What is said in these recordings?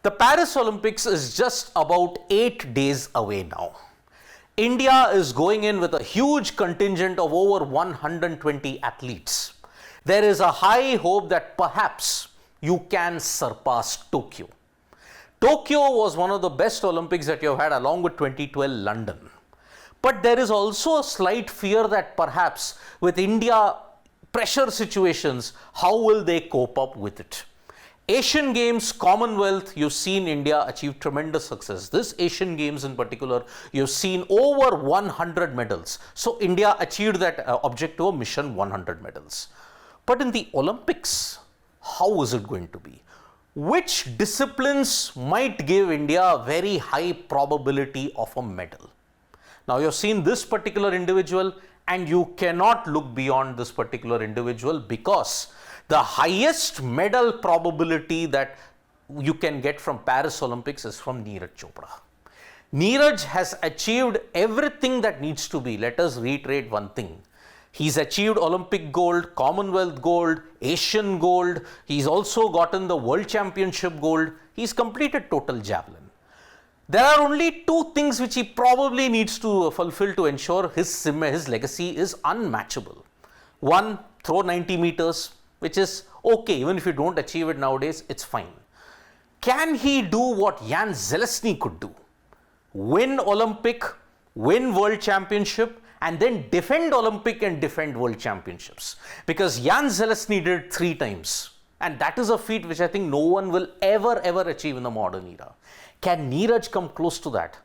The Paris Olympics is just about 8 days away now. India is going in with a huge contingent of over 120 athletes. There is a high hope that perhaps you can surpass Tokyo. Tokyo was one of the best Olympics that you have had, along with 2012 London. But there is also a slight fear that perhaps with India pressure situations, how will they cope up with it? Asian Games, Commonwealth, you've seen India achieve tremendous success. This Asian Games in particular, you've seen over 100 medals. So India achieved that objective of mission 100 medals. But in the Olympics, how is it going to be? Which disciplines might give India a very high probability of a medal? Now you've seen this particular individual and you cannot look beyond this particular individual, because the highest medal probability that you can get from Paris Olympics is from Neeraj Chopra. Neeraj has achieved everything that needs to be. Let us reiterate one thing. He's achieved Olympic gold, Commonwealth gold, Asian gold. He's also gotten the World Championship gold. He's completed total javelin. There are only two things which he probably needs to fulfill to ensure his legacy is unmatchable. One, throw 90 meters, which is okay. Even if you don't achieve it nowadays, it's fine. Can he do what Jan Zelezny could do? Win Olympic, win World Championship, and then defend Olympic and defend World Championships. Because Jan Zelezny did it 3 times. And that is a feat which I think no one will ever achieve in the modern era. Can Neeraj come close to that?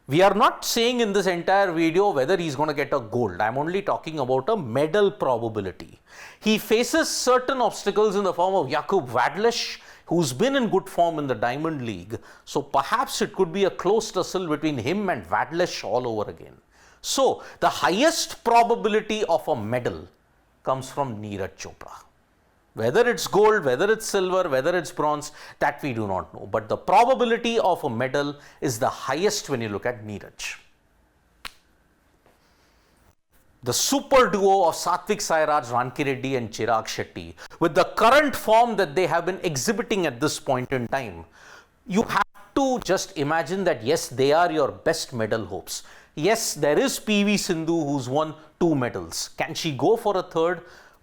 We are not saying in this entire video whether he's going to get a gold. I'm only talking about a medal probability. He faces certain obstacles in the form of Jakub Wadlesh, who's been in good form in the Diamond League. So perhaps it could be a close tussle between him and Wadlesh all over again. So the highest probability of a medal comes from Neeraj Chopra. Whether it's gold, whether it's silver, whether it's bronze, that we do not know. But the probability of a medal is the highest when you look at Neeraj. The super duo of Satvik Sairaj Rankireddy and Chirag Shetty, with the current form that they have been exhibiting at this point in time, you have to just imagine that yes, they are your best medal hopes. Yes, there is PV Sindhu who's won 2 medals. Can she go for a third?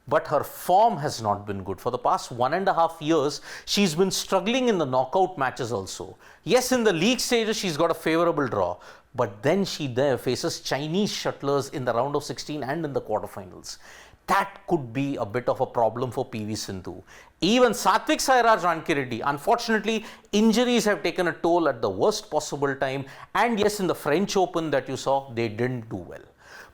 But her form has not been good. For the past 1.5 years, she's been struggling in the knockout matches also. Yes, in the league stages, she's got a favorable draw. But then she there faces Chinese shuttlers in the round of 16 and in the quarterfinals. That could be a bit of a problem for PV Sindhu. Even Satvik Sairaj Rankireddy, unfortunately, injuries have taken a toll at the worst possible time. And yes, in the French Open that you saw, they didn't do well.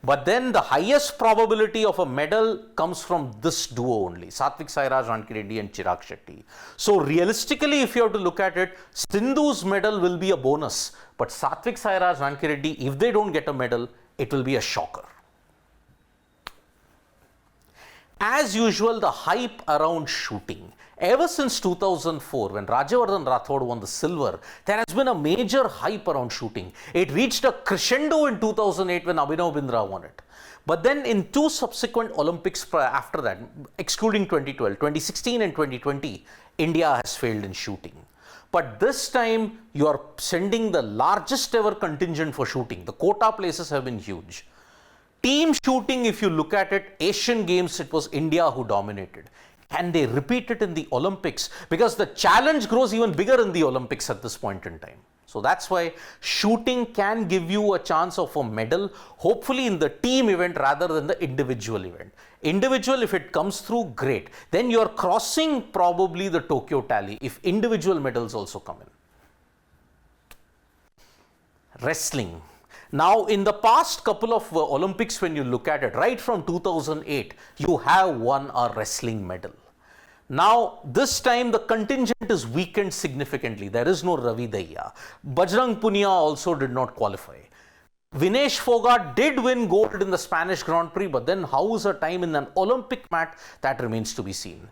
But then the highest probability of a medal comes from this duo only, Satvik Sairaj Rankireddy and Chirag Shetty. So realistically, if you have to look at it, Sindhu's medal will be a bonus. But Satvik Sairaj Rankireddy, if they don't get a medal, it will be a shocker. As usual, the hype around shooting. Ever since 2004, when Rajyavardhan Rathod won the silver, there has been a major hype around shooting. It reached a crescendo in 2008 when Abhinav Bindra won it. But then in 2 subsequent Olympics after that, excluding 2012, 2016 and 2020, India has failed in shooting. But this time, you are sending the largest ever contingent for shooting. The quota places have been huge. Team shooting, if you look at it, Asian Games, it was India who dominated. Can they repeat it in the Olympics? Because the challenge grows even bigger in the Olympics at this point in time. So that's why shooting can give you a chance of a medal, hopefully in the team event rather than the individual event. Individual, if it comes through, great. Then you're crossing probably the Tokyo tally if individual medals also come in. Wrestling. Now, in the past couple of Olympics, when you look at it, right from 2008, you have won a wrestling medal. Now, this time the contingent is weakened significantly. There is no Ravi Dahiya. Bajrang Punia also did not qualify. Vinesh Fogart did win gold in the Spanish Grand Prix, but then how is her time in an Olympic mat? That remains to be seen.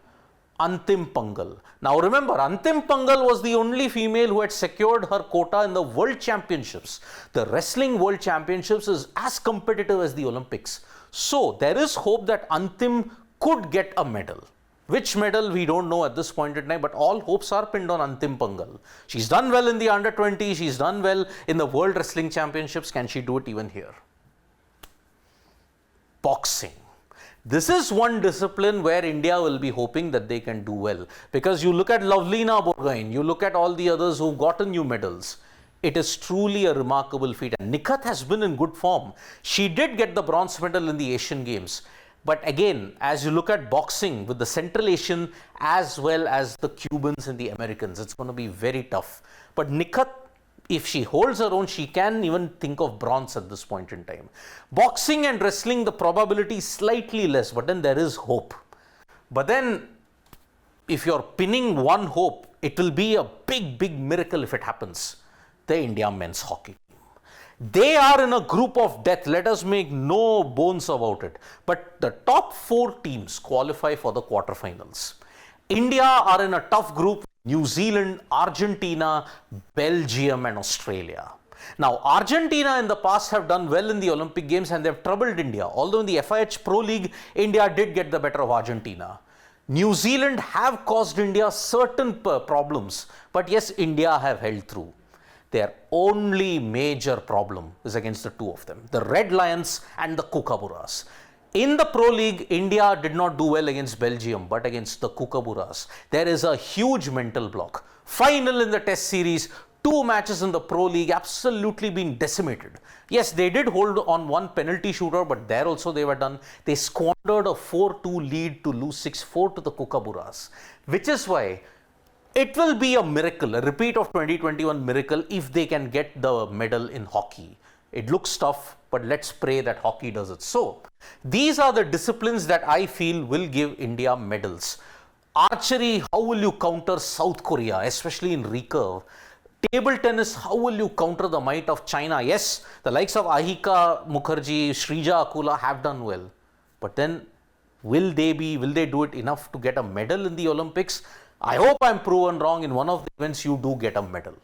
Antim Pangal. Now remember, Antim Pangal was the only female who had secured her quota in the World Championships. The Wrestling World Championships is as competitive as the Olympics. So there is hope that Antim could get a medal. Which medal, we don't know at this point in time, but all hopes are pinned on Antim Pangal. She's done well in the under 20, she's done well in the World Wrestling Championships. Can she do it even here? Boxing. This is one discipline where India will be hoping that they can do well. Because you look at Lovelina Borgohain, you look at all the others who've gotten new medals. It is truly a remarkable feat. And Nikhat has been in good form. She did get the bronze medal in the Asian Games. But again, as you look at boxing with the Central Asian as well as the Cubans and the Americans, it's going to be very tough. But Nikhat, if she holds her own, she can even think of bronze at this point in time. Boxing and wrestling, the probability is slightly less, but then there is hope. But then, if you're pinning one hope, it will be a big, big miracle if it happens. The India men's hockey team. They are in a group of death, let us make no bones about it. But the top 4 teams qualify for the quarterfinals. India are in a tough group. New Zealand, Argentina, Belgium and Australia. Now, Argentina in the past have done well in the Olympic Games and they've troubled India. Although in the FIH Pro League, India did get the better of Argentina. New Zealand have caused India certain problems, but yes, India have held through. Their only major problem is against the 2 of them, the Red Lions and the Kookaburras. In the Pro League, India did not do well against Belgium, but against the Kookaburras. There is a huge mental block. Final in the Test series, 2 matches in the Pro League, absolutely been decimated. Yes, they did hold on 1 penalty shooter, but there also they were done. They squandered a 4-2 lead to lose 6-4 to the Kookaburras, which is why it will be a miracle, a repeat of 2021 miracle if they can get the medal in hockey. It looks tough, but let's pray that hockey does it. So, these are the disciplines that I feel will give India medals. Archery, how will you counter South Korea, especially in recurve? Table tennis, how will you counter the might of China? Yes, the likes of Ahika Mukherjee, Shrija Akula have done well. But then, will they do it enough to get a medal in the Olympics? I hope I'm proven wrong. In one of the events, you do get a medal.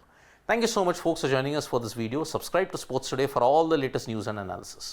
Thank you so much, folks, for joining us for this video. Subscribe to Sports Today for all the latest news and analysis.